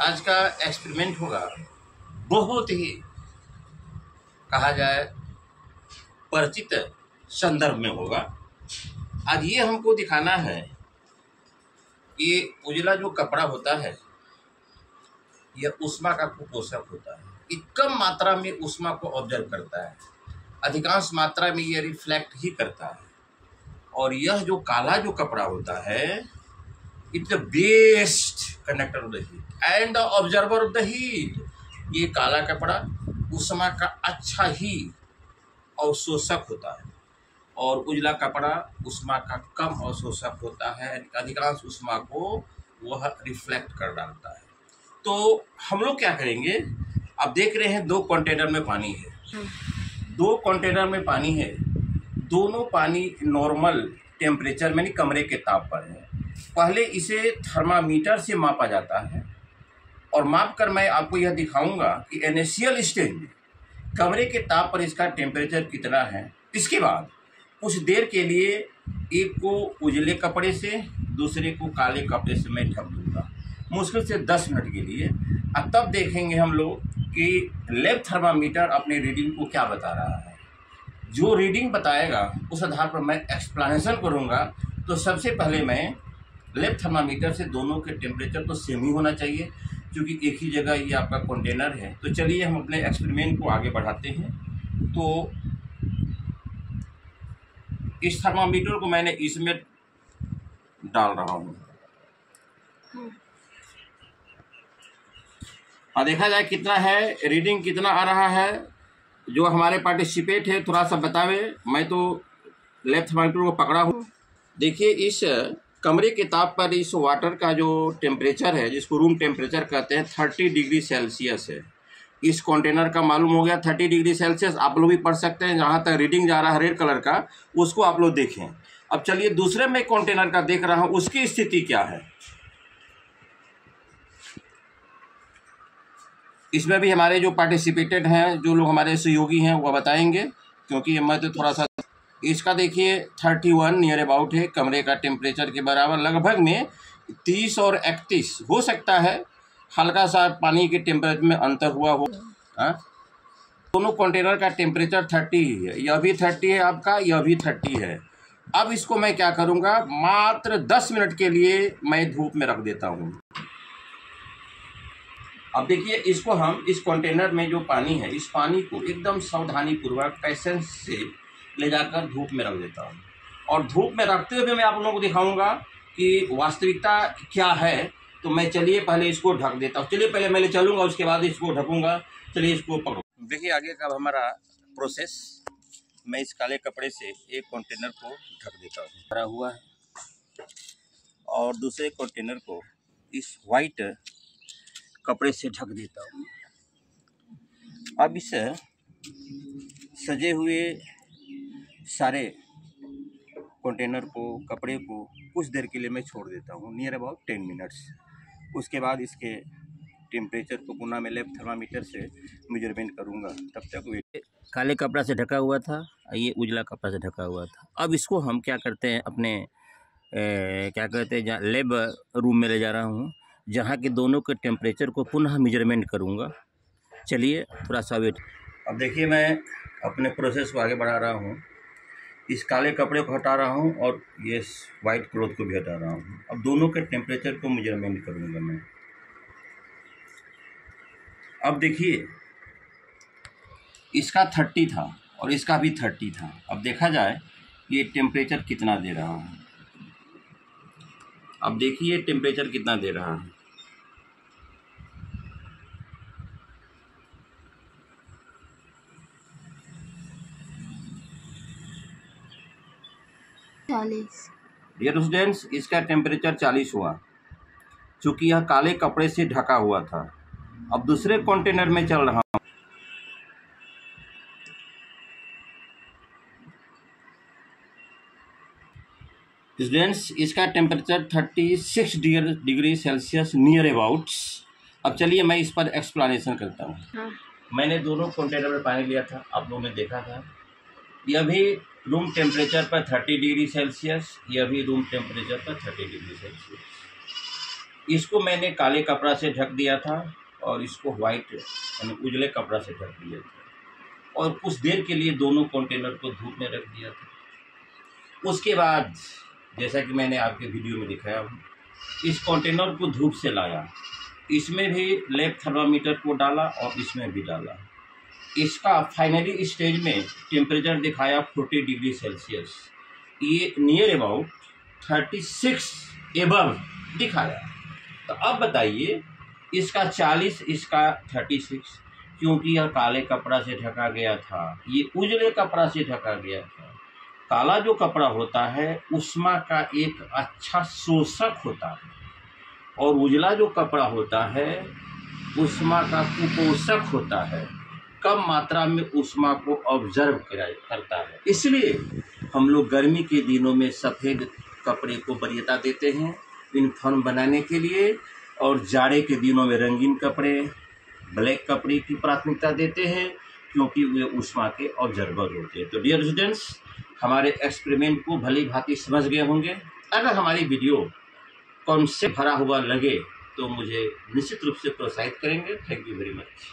आज का एक्सपेरिमेंट होगा बहुत ही कहा जाए परिचित संदर्भ में होगा। आज ये हमको दिखाना है कि उजला जो कपड़ा होता है यह ऊष्मा का कुपोषक होता है। ये कम मात्रा में ऊष्मा को ऑब्जर्व करता है, अधिकांश मात्रा में यह रिफ्लेक्ट ही करता है। और यह जो काला जो कपड़ा होता है it's the best conductor of the heat and the observer of the heat. ये काला कपड़ा ऊष्मा का अच्छा ही अवशोषक होता है और उजला कपड़ा ऊष्मा का कम अवशोषक होता है, अधिकांश ऊष्मा को वह रिफ्लेक्ट कर डालता है। तो हम लोग क्या करेंगे, अब देख रहे हैं 2 कंटेनर में पानी है, 2 कंटेनर में पानी है, दोनों पानी नॉर्मल टेम्परेचर में कमरे के ताप पर है। पहले इसे थर्मामीटर से मापा जाता है और माप कर मैं आपको यह दिखाऊंगा कि इनिशियल स्टेज में कमरे के ताप पर इसका टेम्परेचर कितना है। इसके बाद कुछ देर के लिए एक को उजले कपड़े से दूसरे को काले कपड़े से मैं ढक दूंगा, मुश्किल से 10 मिनट के लिए। अब तब देखेंगे हम लोग कि लैब थर्मामीटर अपने रीडिंग को क्या बता रहा है। जो रीडिंग बताएगा उस आधार पर मैं एक्सप्लेनेशन करूंगा। तो सबसे पहले मैं लैब थर्मामीटर से दोनों के टेम्परेचर तो सेम ही होना चाहिए क्योंकि एक ही जगह ये आपका कंटेनर है। तो चलिए हम अपने एक्सपेरिमेंट को आगे बढ़ाते हैं। तो इस थर्मामीटर को मैंने इसमें डाल रहा हूँ और देखा जाए कितना है, रीडिंग कितना आ रहा है। जो हमारे पार्टिसिपेट है थोड़ा सा बतावे, मैं तो लैब थर्मामीटर को पकड़ा हूँ। देखिए इस कमरे के ताप पर इस वाटर का जो टेम्परेचर है जिसको रूम टेम्परेचर कहते हैं 30 डिग्री सेल्सियस है। इस कंटेनर का मालूम हो गया 30 डिग्री सेल्सियस। आप लोग भी पढ़ सकते हैं, जहाँ तक रीडिंग जा रहा है रेड कलर का उसको आप लोग देखें। अब चलिए दूसरे में कंटेनर का देख रहा हूँ, उसकी स्थिति क्या है। इसमें भी हमारे जो पार्टिसिपेटेड हैं, जो लोग हमारे सहयोगी हैं वह बताएंगे, क्योंकि मैं तो थोड़ा सा इसका देखिए 31 नियर अबाउट है कमरे का टेम्परेचर के बराबर। लगभग में 30 और 31 हो सकता है, हल्का सा पानी के टेम्परेचर में अंतर हुआ हो। दोनों कंटेनर का टेम्परेचर 30 ही है, यह भी 30 है आपका, यह भी 30 है। अब इसको मैं क्या करूँगा, मात्र 10 मिनट के लिए मैं धूप में रख देता हूँ। अब देखिए इसको हम इस कंटेनर में जो पानी है इस पानी को एकदम सावधानी पूर्वक पेशेंस से ले जाकर धूप में रख देता हूँ। और धूप में रखते हुए मैं आप लोगों को दिखाऊंगा कि वास्तविकता क्या है। तो मैं चलिए पहले इसको ढक देता हूँ। चलिए पहले मैं ले चलूँगा, उसके बाद इसको ढकूँगा। चलिए इसको पकड़ो। देखिए आगे का हमारा प्रोसेस, मैं इस काले कपड़े से एक कंटेनर को ढक देता हूँ, भरा हुआ है, और दूसरे कंटेनर को इस वाइट कपड़े से ढक देता हूँ। अब इस सजे हुए सारे कंटेनर को, कपड़े को कुछ देर के लिए मैं छोड़ देता हूँ, नियर अबाउट 10 मिनट्स। उसके बाद इसके टेम्परेचर को पुनः मैं लैब थर्मामीटर से मेजरमेंट करूँगा। तब तक वेट। काले कपड़ा से ढका हुआ था, ये उजला कपड़ा से ढका हुआ था। अब इसको हम क्या करते हैं, अपने क्या कहते हैं, लैब रूम में ले जा रहा हूँ, जहाँ के दोनों के टेम्परेचर को पुनः मेजरमेंट करूँगा। चलिए थोड़ा सा वेट। अब देखिए मैं अपने प्रोसेस को आगे बढ़ा रहा हूँ। इस काले कपड़े को हटा रहा हूँ और ये वाइट क्लॉथ को भी हटा रहा हूँ। अब दोनों के टेम्परेचर को मेजरमेंट करूँगा मैं। अब देखिए इसका 30 था और इसका भी 30 था। अब देखा जाए ये टेम्परेचर कितना दे रहा है। अब देखिए टेम्परेचर कितना दे रहा है। डियर स्टूडेंट्स, इसका टेम्परेचर 40 हुआ, क्योंकि यह काले कपड़े से ढका हुआ था। अब दूसरे कंटेनर में चल रहा हूँ। स्टूडेंट्स, इसका temperature 36 degree Celsius near about. अब चलिए मैं इस पर एक्सप्लेनेशन करता हूँ। मैंने दोनों कंटेनर में पानी लिया था, आप लोगों ने देखा था। यह भी रूम टेम्परेचर पर 30 डिग्री सेल्सियस, यह भी रूम टेम्परेचर पर 30 डिग्री सेल्सियस। इसको मैंने काले कपड़ा से ढक दिया था और इसको वाइट यानी उजले कपड़ा से ढक दिया था और कुछ देर के लिए दोनों कंटेनर को धूप में रख दिया था। उसके बाद जैसा कि मैंने आपके वीडियो में दिखाया हूँ, इस कंटेनर को धूप से लाया, इसमें भी लैब थर्मामीटर को डाला और इसमें भी डाला। इसका फाइनली स्टेज में टेम्परेचर दिखाया 40 डिग्री सेल्सियस, ये नियर अबाउट 36 एबव दिखाया। तो अब बताइए इसका 40, इसका 36, क्योंकि यह काले कपड़ा से ढका गया था, ये उजले कपड़ा से ढका गया था। काला जो कपड़ा होता है ऊष्मा का एक अच्छा शोषक होता है और उजला जो कपड़ा होता है ऊष्मा का कुपोषक होता है, कम मात्रा में ऊष्मा को ऑब्जर्व करता है। इसलिए हम लोग गर्मी के दिनों में सफ़ेद कपड़े को वरीयता देते हैं यूनिफॉर्म बनाने के लिए, और जाड़े के दिनों में रंगीन कपड़े, ब्लैक कपड़े की प्राथमिकता देते हैं क्योंकि वे ऊष्मा के ऑब्जर्वर होते हैं। तो डियर स्टूडेंट्स, हमारे एक्सपेरिमेंट को भली भांति समझ गए होंगे। अगर हमारी वीडियो कॉन्सेप्ट भरा हुआ लगे तो मुझे निश्चित रूप से प्रोत्साहित करेंगे। Thank you very much.